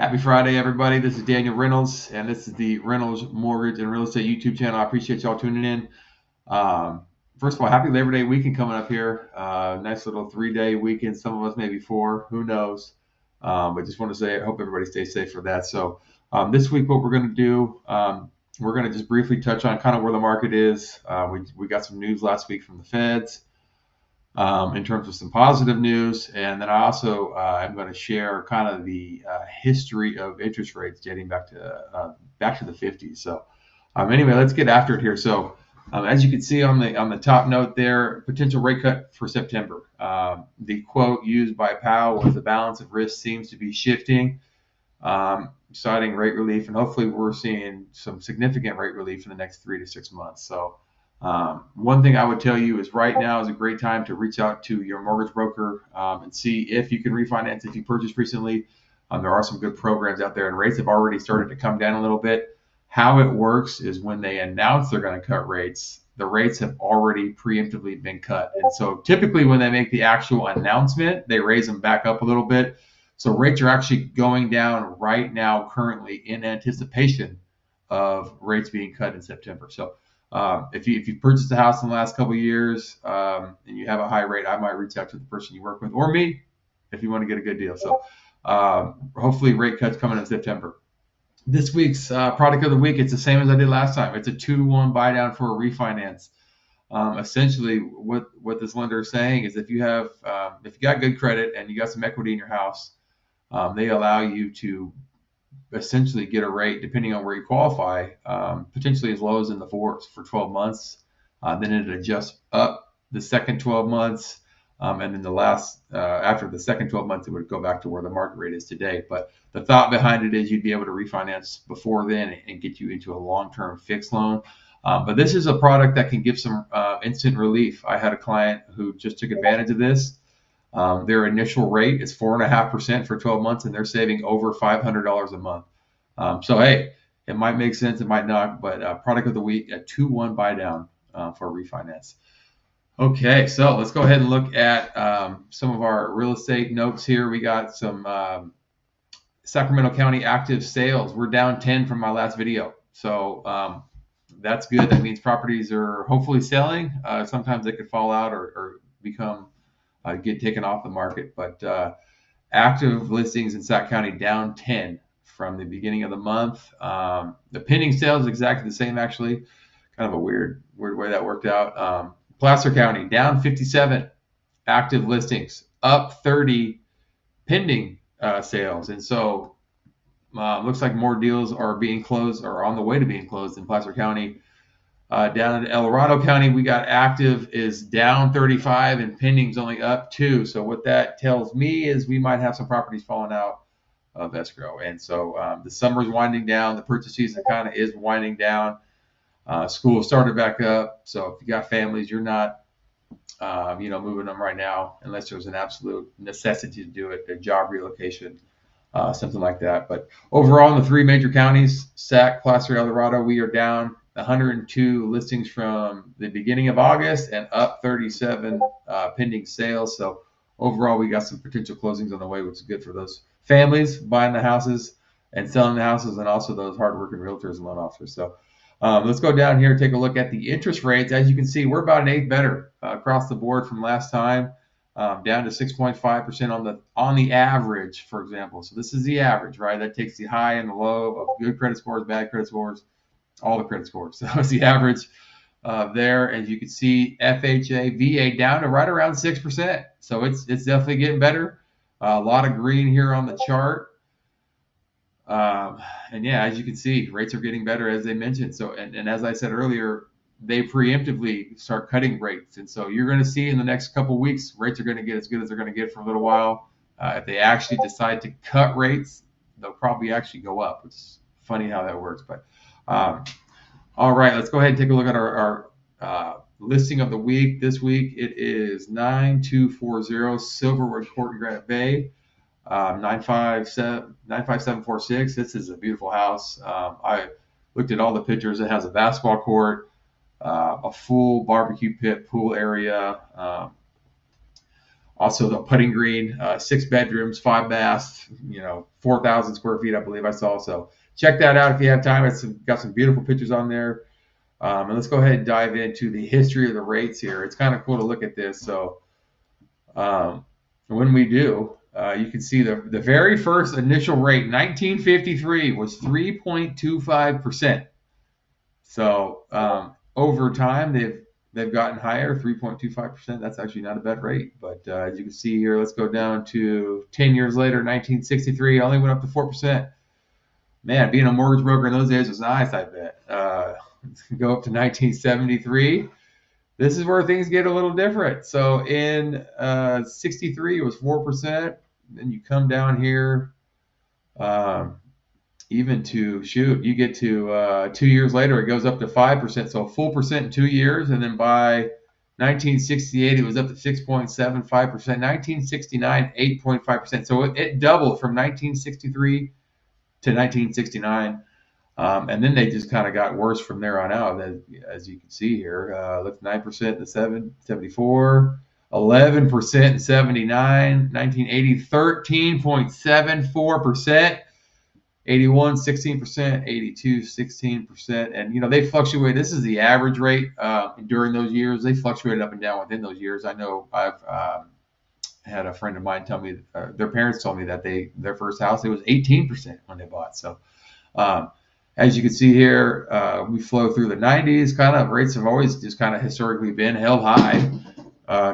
Happy Friday, everybody. This is Daniel Reynolds, and this is the Reynolds Mortgage and Real Estate YouTube channel. I appreciate y'all tuning in. Um, First of all, happy Labor Day weekend coming up here. Nice little 3-day weekend. Some of us maybe 4. Who knows? But just want to say I hope everybody stays safe for that. So this week, what we're going to do, we're going to just briefly touch on kind of where the market is. We got some news last week from the Feds. In terms of some positive news. And then I also am going to share kind of the history of interest rates dating back to the 50s. So anyway, let's get after it here. So as you can see on the top note there, potential rate cut for September. The quote used by Powell was the balance of risk seems to be shifting, citing rate relief, and hopefully we're seeing some significant rate relief in the next 3 to 6 months. So one thing I would tell you is right now is a great time to reach out to your mortgage broker and see if you can refinance if you purchased recently. There are some good programs out there, and rates have already started to come down a little bit. How it works is when they announce they're going to cut rates, the rates have already preemptively been cut. And so typically when they make the actual announcement, they raise them back up a little bit. So rates are actually going down right now currently in anticipation of rates being cut in September. So if you purchased a house in the last couple of years and you have a high rate, I might reach out to the person you work with or me if you want to get a good deal. So hopefully rate cuts coming in September. This week's product of the week, it's the same as I did last time. It's a 2-to-1 buy down for a refinance. Essentially, what this lender is saying is if you got good credit and you got some equity in your house, they allow you to essentially get a rate depending on where you qualify, potentially as low as in the 4s for 12 months. Then it adjusts up the second 12 months. And then after the second 12 months, it would go back to where the market rate is today. But the thought behind it is you'd be able to refinance before then and get you into a long-term fixed loan. But this is a product that can give some instant relief. I had a client who just took advantage of this. Their initial rate is 4.5% for 12 months, and they're saving over $500 a month. So hey, it might make sense, it might not, but product of the week, a 2-1 buy down for refinance. Okay, so let's go ahead and look at some of our real estate notes here. We got some Sacramento County active sales. We're down 10 from my last video, so that's good. That means properties are hopefully selling. Sometimes they could fall out or become get taken off the market, but active listings in Sac County down 10 from the beginning of the month. The pending sales is exactly the same, actually. Kind of a weird way that worked out. Placer County down 57 active listings, up 30 pending sales, and so looks like more deals are being closed or on the way to being closed in Placer County. Down in El Dorado County, we got active is down 35 and pending's only up 2. So what that tells me is we might have some properties falling out of escrow. And so the summer's winding down. The purchase season kind of is winding down. School started back up. So if you got families, you're not, moving them right now unless there's an absolute necessity to do it, a job relocation, something like that. But overall, in the 3 major counties, Sac, Placer, El Dorado, we are down 102 listings from the beginning of August and up 37 pending sales. So overall, we got some potential closings on the way, which is good for those families buying the houses and selling the houses, and also those hardworking realtors and loan officers. So let's go down here and take a look at the interest rates. As you can see, we're about 1/8 better across the board from last time, down to 6.5% on the average, for example. So this is the average, right? That takes the high and the low of good credit scores, bad credit scores, all the credit scores. So it's the average there. As you can see, FHA, VA down to right around 6%. So it's definitely getting better. A lot of green here on the chart. And yeah, as you can see, rates are getting better, as they mentioned. So, and as I said earlier, they preemptively start cutting rates. And so you're going to see in the next couple of weeks, rates are going to get as good as they're going to get for a little while. If they actually decide to cut rates, they'll probably actually go up. It's funny how that works, but all right, let's go ahead and take a look at our listing of the week. This week it is 9240 Silverwood Court in Granite Bay, 95746. This is a beautiful house. I looked at all the pictures. It has a basketball court, a full barbecue pit, pool area. Also the putting green, 6 bedrooms, 5 baths, 4,000 square feet, I believe I saw. So check that out if you have time. It's got some beautiful pictures on there. And let's go ahead and dive into the history of the rates here. It's kind of cool to look at this. So when we do, you can see the very first initial rate, 1953, was 3.25%. So over time, they've gotten higher, 3.25%. That's actually not a bad rate. But as you can see here, let's go down to 10 years later, 1963, only went up to 4%. Man, being a mortgage broker in those days was nice, I bet. Go up to 1973. This is where things get a little different. So in 63, it was 4%. Then you come down here, even to you get to 2 years later, it goes up to 5%. So a full percent in 2 years. And then by 1968, it was up to 6.75%. 1969, 8.5%. So it doubled from 1963 to 1969. And then they just kind of got worse from there on out, as you can see here. Look, 9% in 74, 11% in 79, 1980, 13.74%, 81, 16%, 82, 16%. And, they fluctuate. This is the average rate during those years. They fluctuated up and down within those years. I know I've had a friend of mine tell me, their parents told me that their first house, it was 18% when they bought. So, as you can see here, we flow through the 90s. Kind of rates have always just kind of historically been held high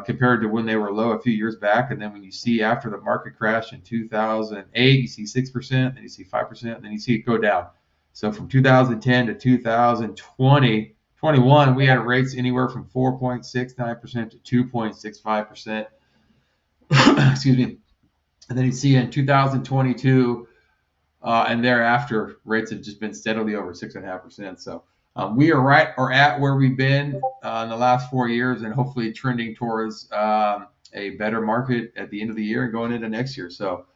compared to when they were low a few years back. And then when you see after the market crash in 2008, you see 6%, then you see 5%, then you see it go down. So from 2010 to 2021, we had rates anywhere from 4.69% to 2.65%. Excuse me. And then you see in 2022, and thereafter, rates have just been steadily over 6.5%. So we are right or at where we've been in the last 4 years, and hopefully trending towards a better market at the end of the year and going into next year. So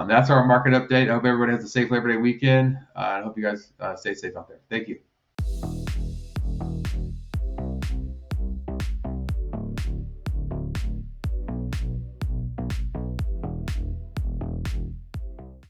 that's our market update. I hope everybody has a safe Labor Day weekend. I hope you guys stay safe out there. Thank you.